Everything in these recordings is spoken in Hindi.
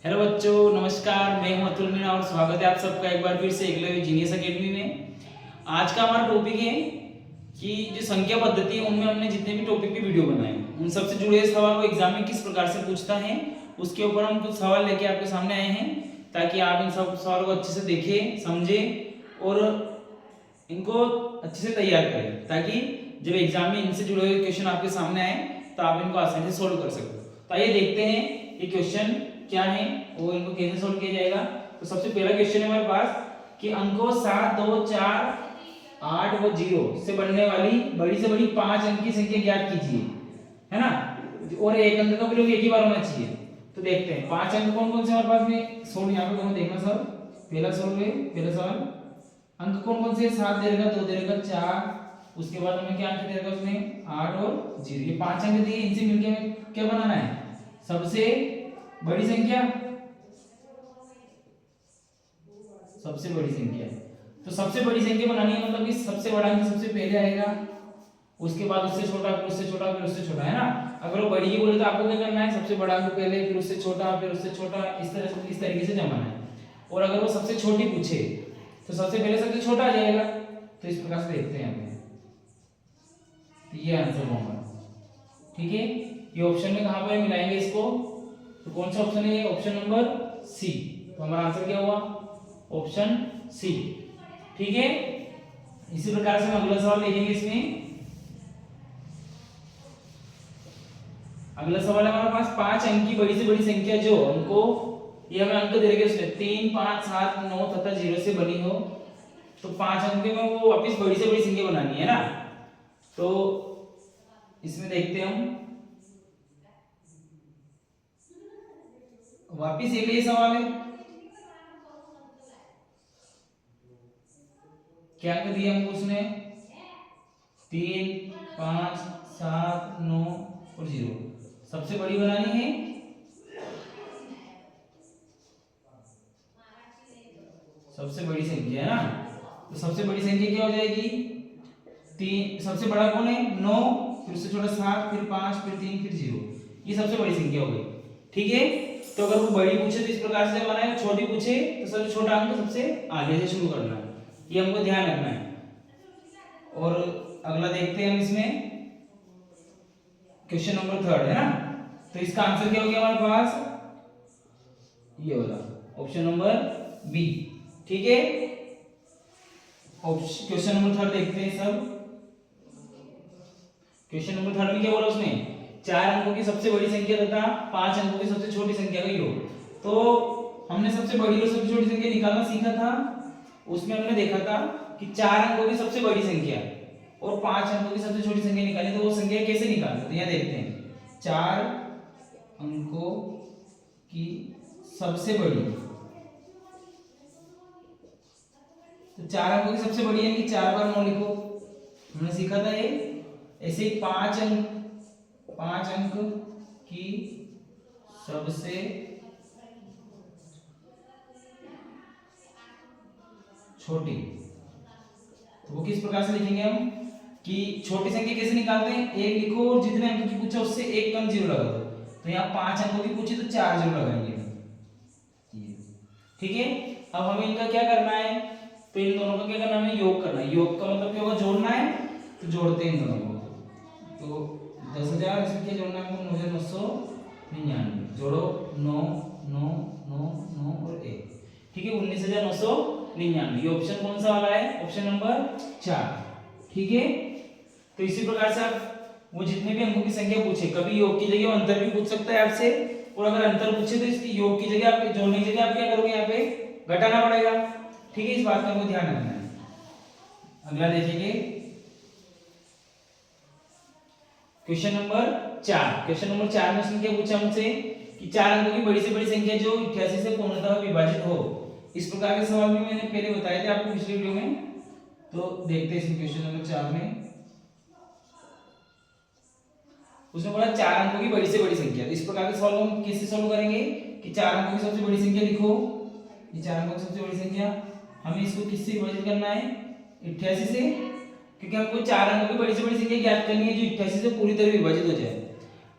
हेलो बच्चों, नमस्कार। मैं हूं अतुल मीणा और स्वागत है आप सबका एक बार फिर से एकलव्य जीनियस एकेडमी में। आज का हमारा टॉपिक है कि जो संख्या पद्धति है उनमें हमने जितने भी टॉपिक पे वीडियो बनाए उन सबसे जुड़े सवाल को एग्जाम में किस प्रकार से पूछता है उसके ऊपर हम कुछ सवाल लेके आपके सामने आए हैं, ताकि आप इन सब सवालों को अच्छे से देखें, समझें और इनको अच्छे से तैयार करें, ताकि जब एग्जाम में इनसे जुड़े हुए क्वेश्चन आपके सामने आए तो आप इनको आसानी से सोल्व कर सको। तो आइए देखते हैं ये क्वेश्चन क्या है और इनको कैसे सोल्व किया जाएगा। तो सबसे पहला क्वेश्चन है हमारे पास कि अंकों 7, 2, 4, 8 व 0 से बनने वाली बड़ी से बड़ी 5 अंक की संख्या ज्ञात कीजिए, है ना। और एक अंक का प्रयोग एक ही बार होना चाहिए। तो देखते हैं 5 अंक कौन कौन से हमारे पास में सोल्व यहाँ पे दोनों देखना सर। पहला सोल्व है, पहला सवाल अंक कौन कौन से 7 दे रखा, 2 दे रखा, 4, उसके बाद हमें क्या अंक दे रखा उसमें 8 और 0। ये 5 अंक दिए, इनसे मिलके हमें क्या बनाना है, सबसे बड़ी संख्या। सबसे बड़ी संख्या, तो सबसे बड़ी संख्या बनानी है मतलब कि सबसे बड़ा अंक सबसे पहले आएगा, उसके बाद उससे छोटा, फिर उससे छोटा, फिर उससे छोटा, है ना। अगर वो बड़ी ही बोले तो आपको क्या करना है, सबसे बड़ा अंक पहले, फिर उससे छोटा, फिर उससे छोटा, इस तरीके से जमाना है। और अगर वो सबसे छोटी पूछे तो सबसे पहले सबसे छोटा आ जाएगा। तो इस प्रकार से देखते हैं हमें, तो ये आंसर होगा। ठीक है, ये ऑप्शन में कहां पर मिलाएंगे इसको, तो कौन सा ऑप्शन है, ऑप्शन नंबर सी। तो हमारा आंसर क्या हुआ, ऑप्शन सी। ठीक है, इसी प्रकार से हम अगला सवाल देखेंगे। इसमें अगला सवाल है हमारे पास 5 अंक की बड़ी से बड़ी संख्या जो अंको, ये हमें अंक दे रखे उसमें 3, 5, 7, 9 तथा 0 से बनी हो। तो 5 अंक में वो वापस बड़ी से बड़ी संख्या बनानी है ना। तो इसमें देखते हैं हम, वापिस एक ही सवाल है, क्या अंक दिए हमको उसने 3, 5, 7, 9 और 0। सबसे बड़ी बनानी है, सबसे बड़ी संख्या है ना। तो सबसे बड़ी संख्या क्या हो जाएगी, 3। सबसे बड़ा कौन है 9, फिर उससे छोटा 7, फिर 5, फिर 3, फिर 0। ये सबसे बड़ी संख्या हो गई। ठीक है, तो अगर वो बड़ी पूछे तो इस प्रकार से बनाना है, छोटी पूछे तो सबसे छोटा अंक सबसे आगे से शुरू करना है, ये हमको ध्यान रखना है। और अगला देखते हैं हम, इसमें क्वेश्चन नंबर 3 है ना। तो इसका आंसर क्या हो गया हमारे पास, ये वाला ऑप्शन नंबर बी। ठीक है, क्वेश्चन नंबर 3 देखते हैं सब। क्वेश्चन नंबर 3 में क्या बोला उसने, 4 अंकों की सबसे बड़ी संख्या तथा 5 अंकों की सबसे छोटी संख्या का योग। तो हमने सबसे बड़ी और सबसे छोटी संख्या निकालना सीखा था। उसमें हमने देखा था कि 4 अंकों की सबसे बड़ी संख्या और 5 अंकों की सबसे छोटी संख्या निकाली, तो वो संख्या कैसे निकालते, तो यहाँ देखते हैं 4 अंकों की सबसे बड़ी, तो 4 अंकों की सबसे बड़ी यानी कि 4 बार 9 लिखो, हमने सीखा था ये। ऐसे 5 अंक की सबसे छोटी, तो वो किस प्रकार से लिखेंगे हम, कि छोटी संख्या कैसे निकालते हैं, 1 लिखो और जितने अंक की पूछा उससे 1 कम 0 लगा दो। तो यहाँ 5 अंकों की पूछी तो 4 0 लगाएंगे। ठीक है, अब हमें इनका क्या करना है, तो इन दोनों का क्या करना है, योग करना है। योग का मतलब क्या होगा, जोड़ना है, तो जोड़ते हैं इन दोनों को। तो 10,000 इसमें क्या जोड़ना है हमको, 9,999 जोड़ो, 9 9 9 9 और 1। ठीक है, 19,999। ये ऑप्शन कौन सा वाला है, ऑप्शन नंबर 4। ठीक है, तो इसी प्रकार से आप वो जितने भी अंकों की संख्या पूछे, कभी योग की जगह अंतर भी पूछ सकता है आपसे, और अगर अंतर पूछे तो इसकी योग की जगह, आप जोड़ने की जगह आप क्या करोगे, यहाँ पे घटाना पड़ेगा। ठीक है, इस बात का आपको ध्यान रखना है। अगला देखेंगे क्वेश्चन नंबर 4। क्वेश्चन नंबर 4 में उसने क्या पूछा हमसे कि 4 अंकों की बड़ी से बड़ी संख्या जो 88 से पूर्णतः विभाजित हो। इस प्रकार के सवाल भी मैंने पहले बताए थे आपको पिछले वीडियो में। तो देखते हैं इसमें क्वेश्चन नंबर 4 में उसने बोला 4 अंकों की बड़ी से बड़ी संख्या। तो इस प्रकार के सवाल हम कैसे सॉल्व करेंगे कि 4 अंकों की सबसे बड़ी संख्या लिखो, ये 4 अंकों की सबसे बड़ी संख्या, हमें इसको किससे विभाजित करना है, 88 से, क्योंकि हमको 4 अंकों की बड़ी से बड़ी संख्या ज्ञात करनी है जो 88 से पूरी तरह विभाजित हो जाए।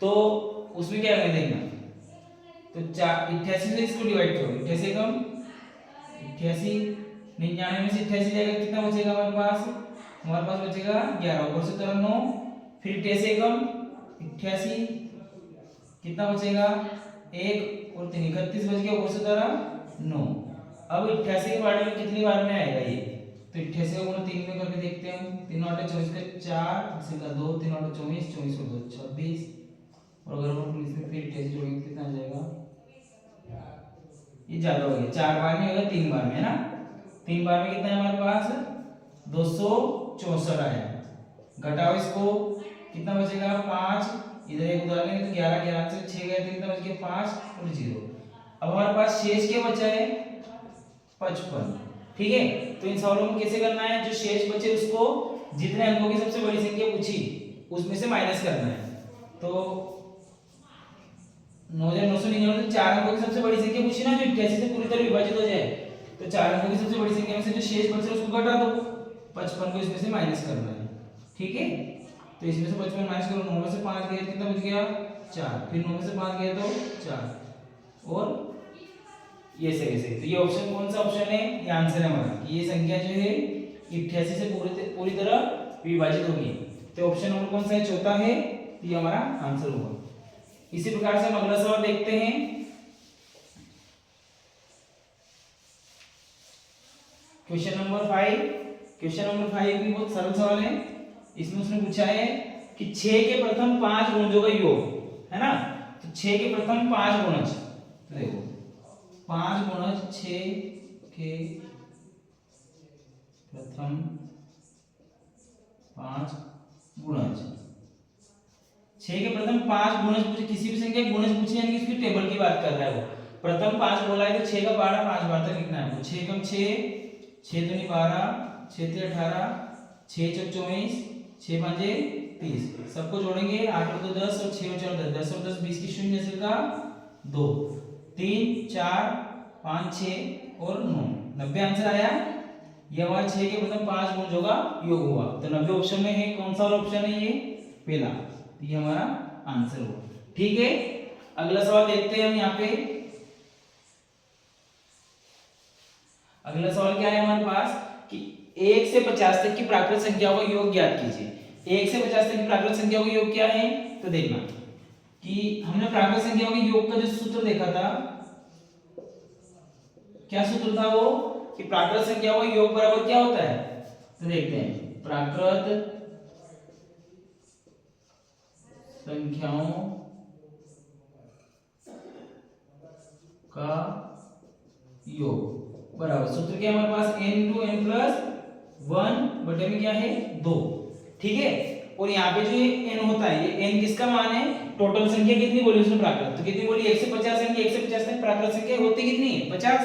तो उसमें क्या करना देखना, तो 88 से इसको डिवाइड करो, 88 कम 88, 99 में से 88 जाएगा, कितना बचेगा हमारे पास? हमारे पास बचेगा 11, ऊपर से तरह 9, फिर 88 कम 88, कितना बचेगा? 1 और 3 31 बच गया, ऊपर से तरह 9। अब 88 के बारे में कितनी बार में आएगा ये? तो 88 को गुणा 3 में करके देखते हैं। 3 8 24 का 4, इसी का 2, 3 8 24, 24 और 2 26, और अगर हम पुलिस में फिर 88 जोड़ेंगे कितना आ जाएगा? ये ज्यादा हो गया, 4 बार में होगा, 3 बार में है ना। 3 बार में कितना है हमारे पास? 264 आया। घटाओ इसको, कितना बचेगा? 5, इधर एक उदाहरण है तो 11 11 से 6 गए तो कितना बच गया? 5 और 0। अब हमारे पास शेष क्या बचा है? 55। ठीक है, तो इन सवालों में कैसे करना है? जो शेष बचे उसको जितने अंकों की सबसे बड़ी संख्या पूछी उसमें से माइनस करना है। तो 9999 4 अंकों की सबसे बड़ी संख्या पूछी ना, जो 88 से पूरी तरह विभाजित हो जाए, तो 4 अंकों की सबसे बड़ी संख्या में से जो शेष बचे उसको घटा दो, 55 को इसमें से माइनस करना है। ठीक है, तो इसमें से 55 माइनस करो, 9 में से 5 गए कितना बच गया? 4, फिर 9 में से 5 गए तो 4, और ये से कैसे? तो ये ऑप्शन कौन सा ऑप्शन है? ये आंसर है हमारा कि ये संख्या जो है 88 से पूरी तरह विभाजित होगी। तो ऑप्शन नंबर कौन सा है? चौथा है, तो ये हमारा आंसर होगा। इसी प्रकार से हम अगला सवाल देखते हैं। Question number 5। क्वेश्चन नंबर 5 भी बहुत सरल सवाल है। इसमें उसने पूछा है कि 6 के प्रथम 5 गुणजों का योग है ना। तो 6 के प्रथम 5 गुणज, तो देखो 5 गुणज 6 के प्रथम 5 गुणज, 6 के प्रथम 5 गुणज पूछे, किसी भी संख्या के गुणज पूछे यानी कि इसकी टेबल की बात कर रहा है वो। प्रथम 5 बोला है तो 6 का 12 5 बार तक लिखना है। 6 कम 6, 6 दूनी 12, 6 3 18, 6 चौक 24, 6 5 30, सबको जोड़ेंगे 8 और 2 10 और 6 और 4 10, 10 और 10 20 की शून्य से का 2, 3 4 5 6 और 9, 90 आंसर आया। ये हमारे 6 के प्रथम 5 गुणजों का योग हुआ। तो 90 ऑप्शन में है, कौन सा ऑप्शन है? ये पहला, तो ये हमारा आंसर हुआ। ठीक है, अगला सवाल देखते हैं हम यहाँ पे। अगला सवाल क्या है हमारे पास कि 1 से 50 तक की प्राकृत संख्याओं का योग ज्ञात कीजिए। 1 से 50 तक की प्राकृत संख्याओं का योग क्या है? तो देखना कि हमने प्राकृत संख्याओं के योग का जो सूत्र देखा था, क्या सूत्र था वो? कि प्राकृत संख्याओं का योग बराबर क्या होता है? तो देखते हैं, प्राकृत संख्याओं का योग बराबर सूत्र क्या है हमारे पास? n into n plus 1 बटे में क्या है? 2। ठीक है, और यहाँ पे जो ये n होता है, ये n किसका मान है? टोटल संख्या कितनी बोली उसने प्राकृत? तो कितनी बोली? 1 से 50 यानी 1 से 50 तक प्राकृत संख्या होती कितनी है? 50।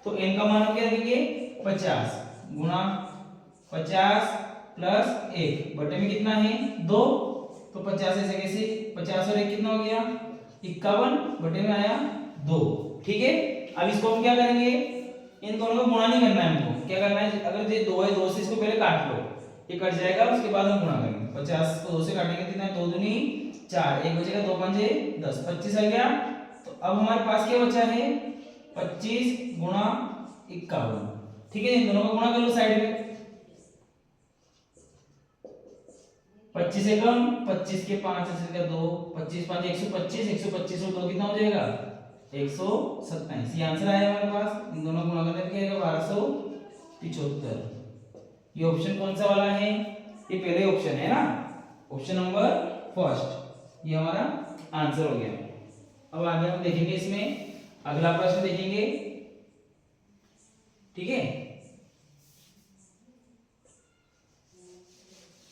तो n का मान हम क्या देंगे? 50 गुणा 50 प्लस 1 बटे में कितना है? 2। तो 50 ऐसे कैसे? 50 और 1 कितना हो गया? 51 बटे में आया 2। ठीक है, अब इसको हम क्या करेंगे? इन दोनों को गुणा नहीं करना है हमको। क्या करना है? अगर ये 2 है, 2 से इसको पहले काट लो, ये कट जाएगा, उसके बाद हम गुणा करेंगे। 50 को 2 से काटेंगे कितना है? 2 दूनी 4, 1 बचेगा, 2 5 10, 25 आ गया। तो अब हमारे पास क्या बचा है? 25 गुणा 51। ठीक है, इन दोनों को गुणा कर लो साइड में। 25 से कम 25 के 5 से का 2, 25 5 125, 125 और 2 कितना हो जाएगा? 127। ये आंसर आया हमारे पास। इन दोनों को गुणा करने पे क्या आएगा? 1275। ये ऑप्शन कौन सा वाला है? ये पहले ऑप्शन है ना, ऑप्शन नंबर फर्स्ट, ये हमारा आंसर हो गया। अब आगे हम देखेंगे, इसमें अगला प्रश्न देखेंगे। ठीक है,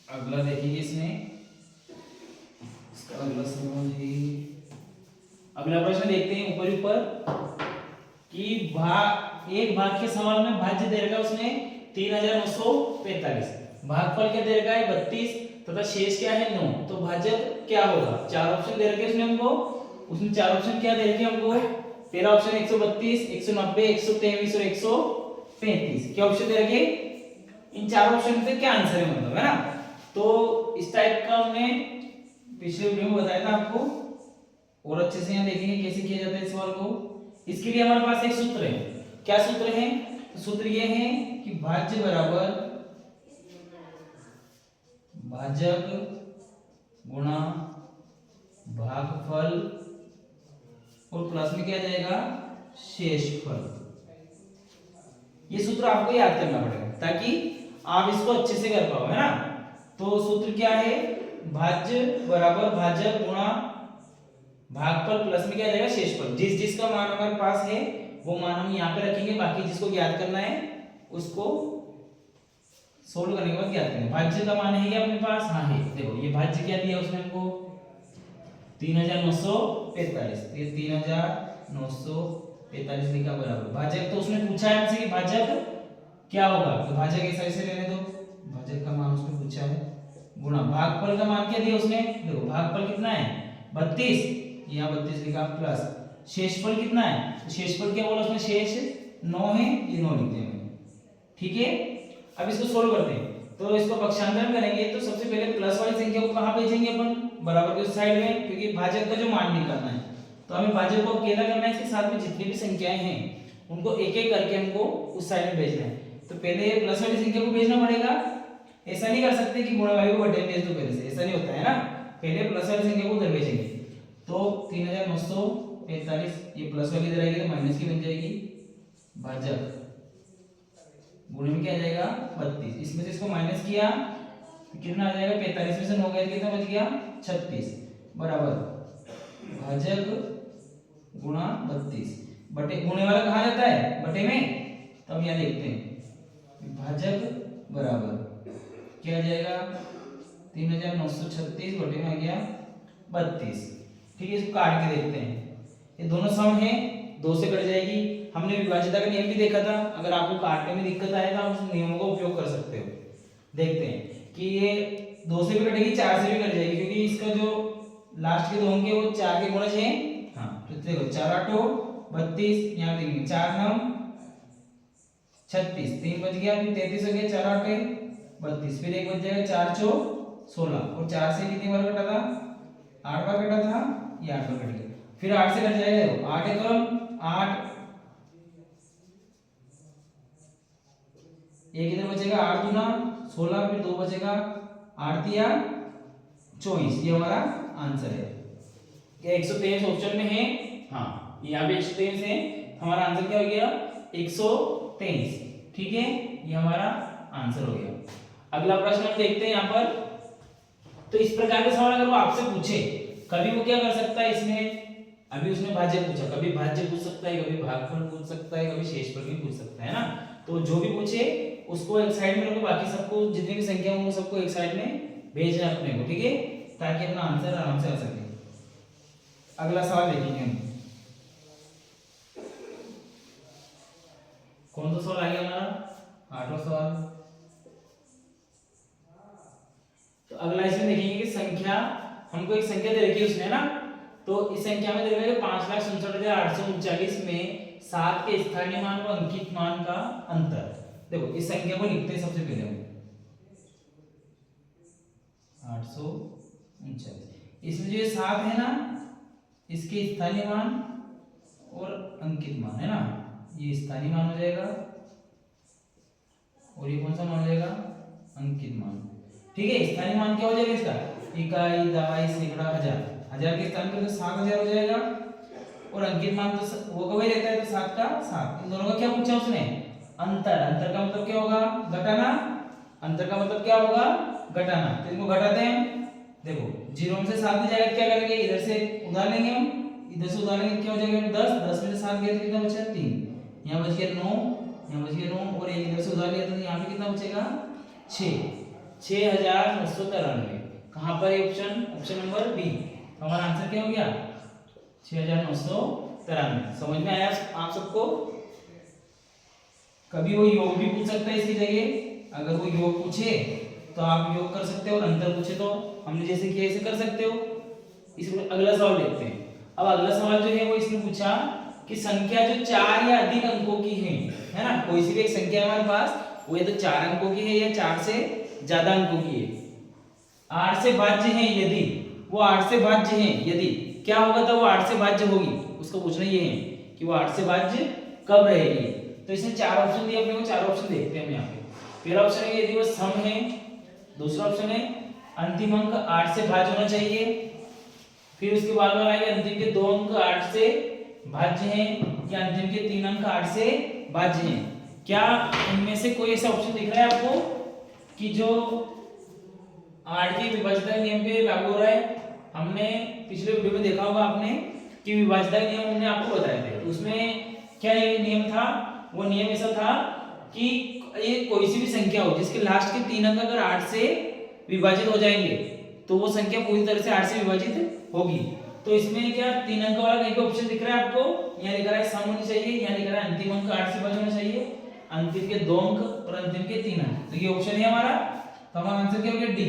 अगला देखेंगे इसमें, इसका अगला सवाल है, अगला प्रश्न देखते हैं ऊपर कि एक भाग के सवाल में भाज्य दे रखा है उसने 3945, भागफल क्या दे रखा है? 32 तथा शेष क्या है? 9। तो भाजक क्या होगा? 4 ऑप्शन दे रखे उसने हमको। उसने 4 ऑप्शन क्या दे रखे हमको? पहला ऑप्शन 132, 190, 123 और 135। क्या ऑप्शन दे रखे? इन 4 ऑप्शन से क्या आंसर है मतलब, है ना। तो इस टाइप का हमने पिछले वीडियो में बताया था आपको। और अच्छे से यहाँ देखेंगे कैसे किया जाता है सवाल को। इसके लिए हमारे पास एक सूत्र है। क्या सूत्र है? तो सूत्र ये है कि भाज्य बराबर भाजक गुणा भागफल और प्लस में क्या जाएगा शेषफल। ये सूत्र आपको याद करना पड़ेगा ताकि आप इसको अच्छे से कर पाओ, है ना। तो सूत्र क्या है? भाज्य बराबर भाजक गुणा भागफल प्लस में क्या जाएगा शेषफल। जिस जिसका मान हमारे पास है वो मान हम यहाँ पे रखेंगे, बाकी जिसको ज्ञात करना है उसको सोल्व करने के बाद ज्ञात करेंगे। भाज्य का मान है क्या अपने पास? हाँ है। देखो ये भाज्य क्या दिया उसने हमको 3945, तो ये 3945 लिखा बराबर भाजक। तो उसने पूछा है हमसे कि भाजक क्या होगा, तो भाजक ऐसे लेने दो, भाजक का मान उसने पूछा है गुणा भागफल का मान क्या दिया उसने। देखो भागफल कितना है 32, यहाँ 32 लिखा प्लस शेषफल कितना है, तो शेषफल क्या बोला उसने शेष 9 है, ये 9 लिखते हैं। ठीक है, अब इसको सोल्व करते हैं। तो इसको पक्षांतर में करेंगे तो सबसे पहले प्लस वाली संख्या को कहां भेजेंगे अपन? बराबर के उस साइड में, क्योंकि भाजक का जो मान निकालना है तो हमें भाजक को अकेला करना है, इसके साथ में जितनी भी संख्याएं हैं उनको एक एक करके हमको उस साइड में भेजना है। तो पहले प्लस वाली संख्या को भेजना पड़ेगा। ऐसा नहीं कर सकते कि गुणा वाली को बटे में भेज दो पहले से, ऐसा नहीं होता है ना। पहले प्लस वाली संख्या को उधर भेजेंगे। तो 3945 ये प्लस वाली इधर आएगी तो माइनस की बन जाएगी, भाजक गुणे में क्या आ जाएगा 32। इसमें से इसको माइनस किया तो कितना आ जाएगा 45 में से 9 गया कितना बच गया 36 बराबर भाजक गुणा 32। बटे गुणे वाला कहाँ जाता है? बटे में। तो अब यहाँ देखते हैं भाजक बराबर क्या आ जाएगा 3936 बटे में आ गया 32। ठीक है, इसको काट के देखते हैं। ये दोनों सम है, 2 से कट जाएगी। हमने विभाज्यता का नियम भी देखा था। अगर आपको काटने में दिक्कत आए तो आप उस नियमों का उपयोग कर सकते हो। देखते हैं कि ये 2 से भी कटेगी, 4 से भी कट जाएगी, क्योंकि इसका जो लास्ट के 2 अंक है वो 4 के गुणज हैं। हाँ तो देखो 4 8 32, यहाँ देखेंगे 4 9 36, 3 बच गया, फिर 33 हो गया, 4 8 32, फिर एक बच जाएगा 4 4 16, और 4 से कितनी बार कटा था? 8 बार कटा था, ये 8 बार कट गया। फिर 8 से कट जाएगा, देखो 8 एक 8, एक इधर बचेगा 8 दूना 16, फिर 2 बचेगा 8 तिया 24। ये हमारा आंसर है। क्या 123 ऑप्शन में है? हाँ, यहाँ पे 123 है। हमारा आंसर क्या हो गया 123। ठीक है, ये हमारा आंसर हो गया। अगला प्रश्न हम देखते हैं यहाँ पर। तो इस प्रकार के सवाल अगर वो आपसे पूछे, कभी वो क्या कर सकता है इसमें, अभी उसने भाज्य पूछा, कभी भाज्य पूछ सकता है, कभी भागफल पूछ सकता है, कभी शेषफल भी पूछ सकता है ना। तो जो भी पूछे उसको एक साइड में रखो, बाकी सबको जितनी भी संख्या होंगी सबको एक साइड में भेजना अपने को। ठीक है, ताकि अपना आंसर आराम से आ सके। अगला सवाल देखेंगे हम। कौन सा सवाल आ गया हमारा? 8वां सवाल। तो अगला इसमें देखेंगे कि संख्या, हमको एक संख्या दे रखी है उसने ना। तो इस संख्या में दे रखा है 5,67,839 में 7 के स्थानीय मान व अंकित मान का अंतर। देखो इस संख्या को लिखते हैं सबसे पहले हम 839। इसमें जो ये 7 है ना, इसके स्थानीय मान और अंकित मान है ना, ये स्थानीय मान हो जाएगा और ये कौन सा मान हो जाएगा अंकित मान। ठीक है, स्थानीय मान क्या हो जाएगा इसका? इकाई, दहाई, सैकड़ा, हजार। हजार के स्थान पर तो 7000 हो जाएगा, और अंकित मान तो वो कभी रहता है तो 7 का 7। इन दोनों का क्या पूछा उसने? अंतर। अंतर का मतलब क्या होगा? घटाना। अंतर का मतलब क्या होगा? घटाना। तो इनको घटाते हैं। देखो 0 में से 7 भी जाएगा, क्या करेंगे इधर से उधार लेंगे हम, इधर से उधार लेंगे क्या हो जाएगा 10, 10 में से 7 गया तो कितना बचा 3, यहाँ बच गया 9, यहाँ बच गया 9, और एक इधर से उधार लिया तो यहाँ पे कितना बचेगा 6, 6993। कहाँ पर है ऑप्शन? Option number B. हमारा आंसर क्या हो गया 6993। समझ में आया आप सबको? कभी वो योग भी पूछ सकता है इसकी जगह। अगर वो योग पूछे तो आप योग कर सकते हो, और अंतर पूछे तो हमने जैसे किया ऐसे कर सकते हो। इसमें अगला सवाल देखते हैं। अब अगला सवाल जो है वो इसने पूछा कि संख्या जो 4 या अधिक अंकों की है ना, कोई सी भी एक संख्या हमारे पास, वो ये तो 4 अंकों की है या 4 से ज्यादा अंकों की है, 8 से भाज्य है यदि, वो 8 से भाज्य है यदि क्या होगा तब वो 8 से भाज्य होगी, उसका पूछना ये है कि वो 8 से भाज्य कब रहेगी। तो इसने 4 ऑप्शन दिए अपने को, 4 ऑप्शन देखते हैं हम यहाँ पे। पहला ऑप्शन है यदि वो सम है, दूसरा ऑप्शन है अंतिम अंक 8 से भाज्य होना चाहिए, फिर उसके बाद वाला है अंतिम के 2 अंक 8 से भाज्य हैं या अंतिम के 3 अंक 8 से भाज्य हैं। क्या इनमें से कोई ऐसा ऑप्शन दिख रहा है आपको कि जो 8 के विभाज्यता नियम पे लागू हो रहा है? हमने पिछले वीडियो में देखा होगा आपने कि विभाज्यता नियम हमने आपको बताए थे, उसमें क्या ये नियम था? वो नियम ऐसा था कि ये कोई सी भी संख्या हो जिसके लास्ट के 3 अंक अगर 8 से विभाजित हो जाएंगे तो वो संख्या पूरी तरह से 8 से विभाजित होगी। तो इसमें क्या 3 अंक वाला कहीं पे ऑप्शन दिख रहा है आपको? यहाँ लिख रहा है सम होनी चाहिए, यहाँ लिख रहा है अंतिम अंक 8 से विभाजित होना चाहिए, अंतिम के 2 अंक और अंतिम के 3 अंक। तो ये ऑप्शन है हमारा, तो हमारा आंसर क्या हो गया डी।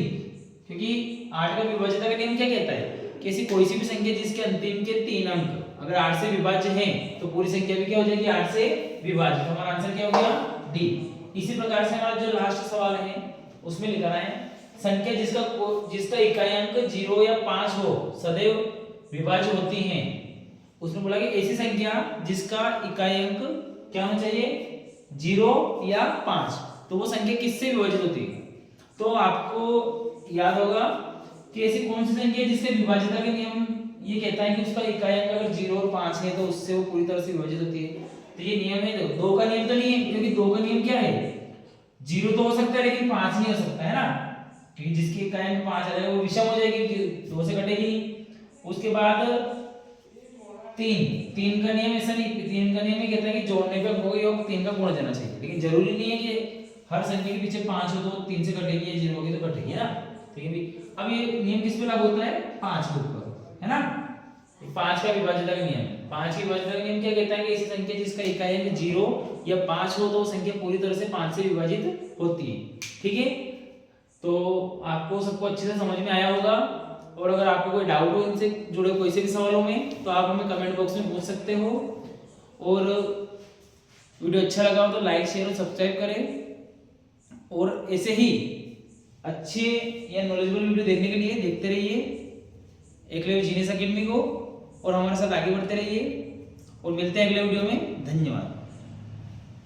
क्योंकि 8 का विभाज्यता का नियम क्या कहता है कि ऐसी कोई सी भी संख्या जिसके अंतिम के 3 अंक अगर 8 से विभाज्य हैं तो पूरी संख्या भी क्या हो जाएगी 8 से विभाजित। तो हमारा आंसर क्या हो गया डी। इसी प्रकार से हमारा जो लास्ट सवाल है उसमें लिखना है संख्या जिसका इकाई अंक 0 या 5 हो सदैव विभाज्य होती हैं। उसने बोला कि ऐसी संख्या जिसका इकाई अंक क्या होना चाहिए 0 या 5, तो वो संख्या किससे विभाजित होती है? तो आपको याद होगा कि ऐसी कौन सी संख्या है जिससे विभाज्यता का नियम ये कहता है कि उसका इकाई अंक अगर 0 और 5 है तो उससे वो पूरी तरह से विभाजित होती है। तो ये नियम है, देखो 2 का नियम तो नहीं है, क्योंकि 2 का नियम क्या है 0 तो हो सकता है लेकिन 5 नहीं हो सकता है ना, क्योंकि जिसकी इकाई अंक 5 आ जाएगा वो विषम हो जाएगी, 2 से कटेगी। उसके बाद 3 का नियम ऐसा नहीं, 3 का नियम ये कहता है कि जोड़ने पे अंकों का योग 3 का गुणा देना चाहिए, लेकिन जरूरी नहीं है कि हर संख्या के पीछे 5 हो तो 3 से कटेगी या 0 होगी तो कटेगी, है ना। ठीक है भाई, अब ये नियम किस पे लागू होता है 5 के ऊपर, है ना। 5 का विभाज्यता का नियम, 5 की विभाज्यता का नियम क्या कहता है कि ऐसी संख्या जिसका इकाई अंक 0 या 5 हो तो संख्या पूरी तरह से 5 से विभाजित होती है। ठीक है, तो आपको सबको अच्छे से समझ में आया होगा, और अगर आपको कोई डाउट हो इनसे जुड़े कोई से भी सवालों में तो आप हमें कमेंट बॉक्स में पूछ सकते हो। और वीडियो अच्छा लगा हो तो लाइक शेयर और सब्सक्राइब करें, और ऐसे ही अच्छे या नॉलेजेबल वीडियो देखने के लिए देखते रहिए एकलव्य जीनियस एकेडमी को, और हमारे साथ आगे बढ़ते रहिए, और मिलते हैं अगले वीडियो में। धन्यवाद।